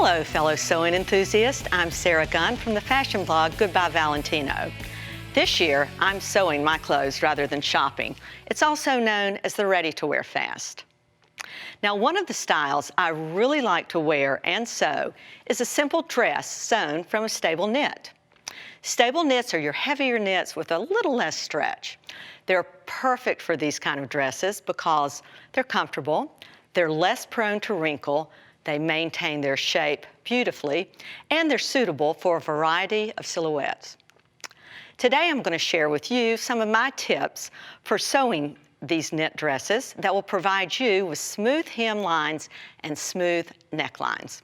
Hello, fellow sewing enthusiasts. I'm Sarah Gunn from the fashion blog Goodbye Valentino. This year, I'm sewing my clothes rather than shopping. It's also known as the ready-to-wear fast. Now, one of the styles I really like to wear and sew is a simple dress sewn from a stable knit. Stable knits are your heavier knits with a little less stretch. They're perfect for these kind of dresses because they're comfortable, they're less prone to wrinkle, they maintain their shape beautifully, and they're suitable for a variety of silhouettes. Today I'm going to share with you some of my tips for sewing these knit dresses that will provide you with smooth hem lines and smooth necklines.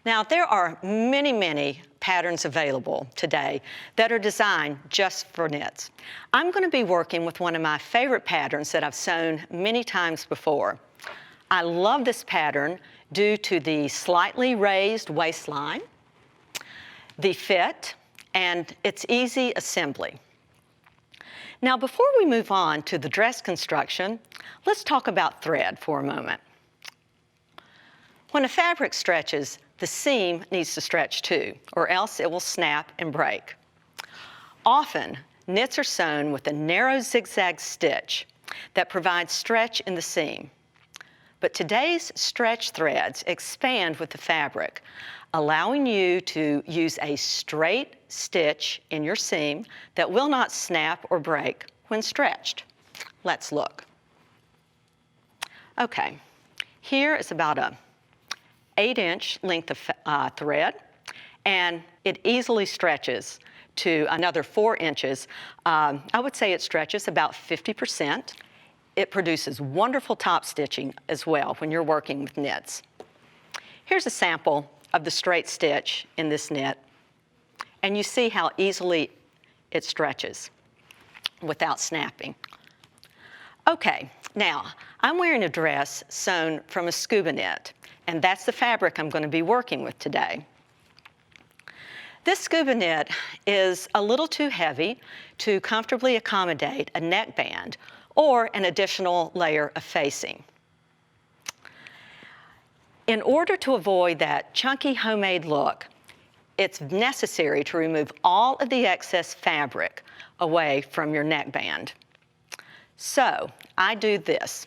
Now, there are many patterns available today that are designed just for knits. I'm going to be working with one of my favorite patterns that I've sewn many times before. I love this pattern due to the slightly raised waistline, the fit, and its easy assembly. Now, before we move on to the dress construction, let's talk about thread for a moment. When a fabric stretches, the seam needs to stretch too, or else it will snap and break. Often, knits are sewn with a narrow zigzag stitch that provides stretch in the seam. But today's stretch threads expand with the fabric, allowing you to use a straight stitch in your seam that will not snap or break when stretched. Let's look. Okay, here is about a 8-inch length of thread, and it easily stretches to another 4 inches. I would say it stretches about 50%. It produces wonderful top stitching as well when you're working with knits. Here's a sample of the straight stitch in this knit, and you see how easily it stretches without snapping. Okay, now I'm wearing a dress sewn from a scuba knit, and that's the fabric I'm going to be working with today. This scuba knit is a little too heavy to comfortably accommodate a neckband or an additional layer of facing. In order to avoid that chunky homemade look, it's necessary to remove all of the excess fabric away from your neckband. So I do this.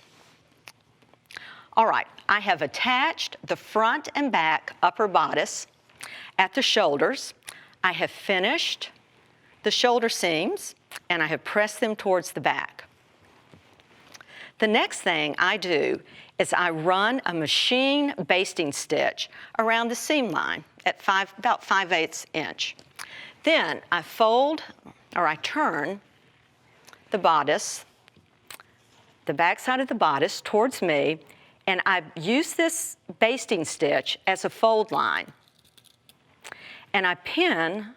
All right, I have attached the front and back upper bodice at the shoulders. I have finished the shoulder seams, and I have pressed them towards the back. The next thing I do is I run a machine basting stitch around the seam line at about 5/8 inch. Then I fold, or I turn the bodice, the back side of the bodice towards me, and I use this basting stitch as a fold line. And I pin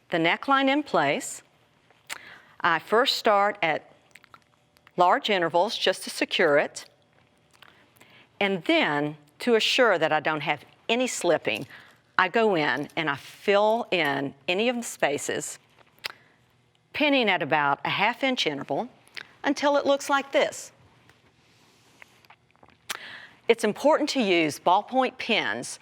the neckline in place. I first start at large intervals just to secure it. And then, to assure that I don't have any slipping, I go in and I fill in any of the spaces, pinning at about a 1/2 inch interval until it looks like this. It's important to use ballpoint pins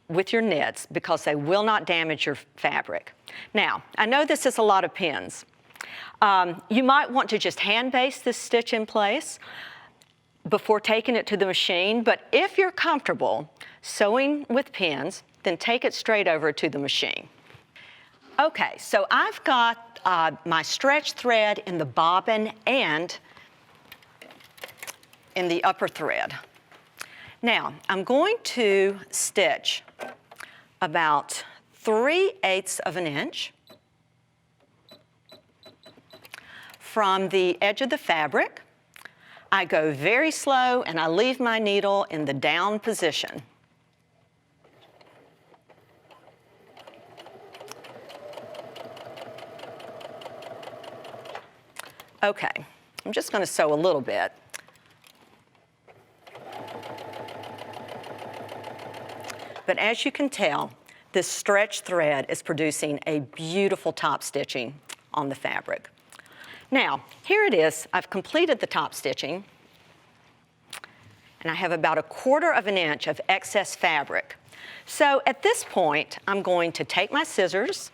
with your knits because they will not damage your fabric. Now, I know this is a lot of pins. You might want to just hand baste this stitch in place before taking it to the machine, but if you're comfortable sewing with pins, then take it straight over to the machine. Okay, so I've got my stretch thread in the bobbin and in the upper thread. Now, I'm going to stitch about 3/8 of an inch from the edge of the fabric. I go very slow and I leave my needle in the down position. Okay, I'm just going to sew a little bit. But as you can tell, this stretch thread is producing a beautiful top stitching on the fabric. Now, here it is. I've completed the top stitching. and I have about 1/4 of an inch of excess fabric. So at this point, I'm going to take my scissors.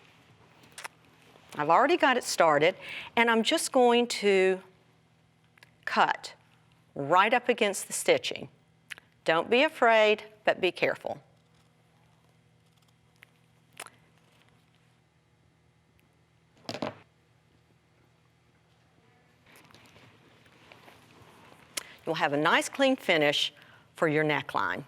I've already got it started, and I'm just going to cut right up against the stitching. Don't be afraid, but be careful. You'll have a nice clean finish for your neckline.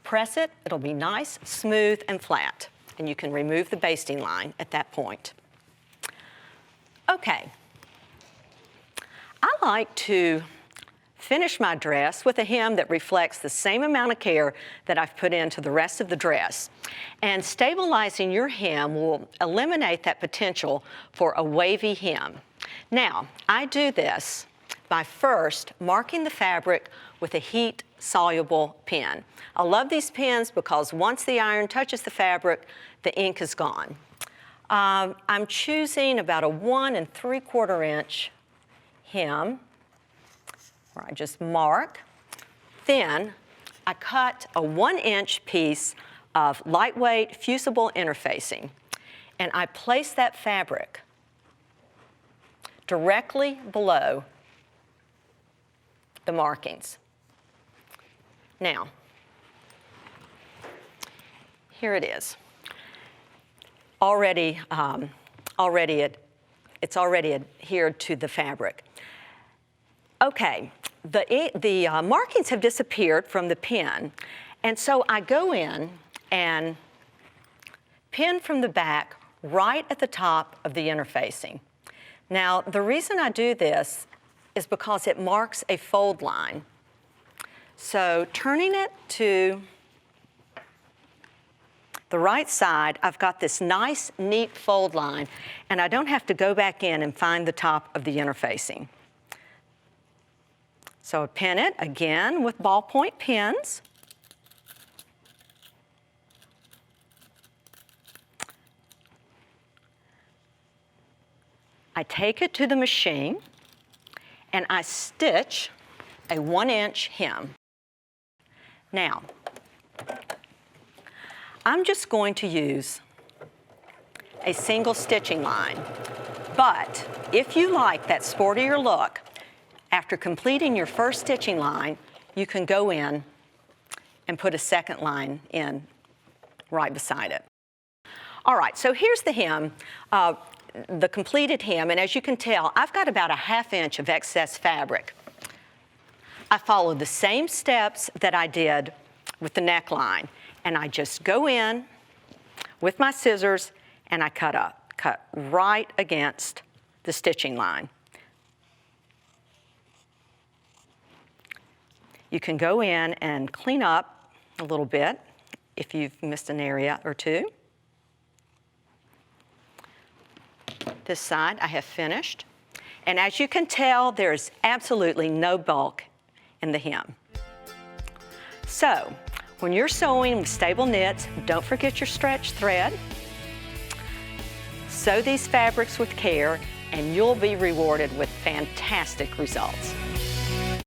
Press it, it'll be nice, smooth, and flat, and you can remove the basting line at that point. Okay, I like to finish my dress with a hem that reflects the same amount of care that I've put into the rest of the dress. And stabilizing your hem will eliminate that potential for a wavy hem. Now, I do this by first marking the fabric with a heat-soluble pen. I love these pens because once the iron touches the fabric, the ink is gone. I'm choosing about a 1 3/4 inch hem, where I just mark. Then I cut a 1-inch piece of lightweight fusible interfacing, and I place that fabric directly below the markings. Now, here it is. It's already adhered to the fabric. Okay, the markings have disappeared from the pen, and so I go in and pin from the back right at the top of the interfacing. Now, the reason I do this is because it marks a fold line. So turning it to the right side, I've got this nice, neat fold line, and I don't have to go back in and find the top of the interfacing. So I pin it again with ballpoint pins. I take it to the machine, and I stitch a 1-inch hem. Now, I'm just going to use a single stitching line, but if you like that sportier look, after completing your first stitching line, you can go in and put a second line in right beside it. All right, so here's the hem, the completed hem, and as you can tell, I've got about a 1/2 inch of excess fabric. I followed the same steps that I did with the neckline, and I just go in with my scissors and I cut right against the stitching line. You can go in and clean up a little bit if you've missed an area or two. This side I have finished, and as you can tell, there's absolutely no bulk in the hem. So, when you're sewing with stable knits, don't forget your stretch thread. Sew these fabrics with care, and you'll be rewarded with fantastic results.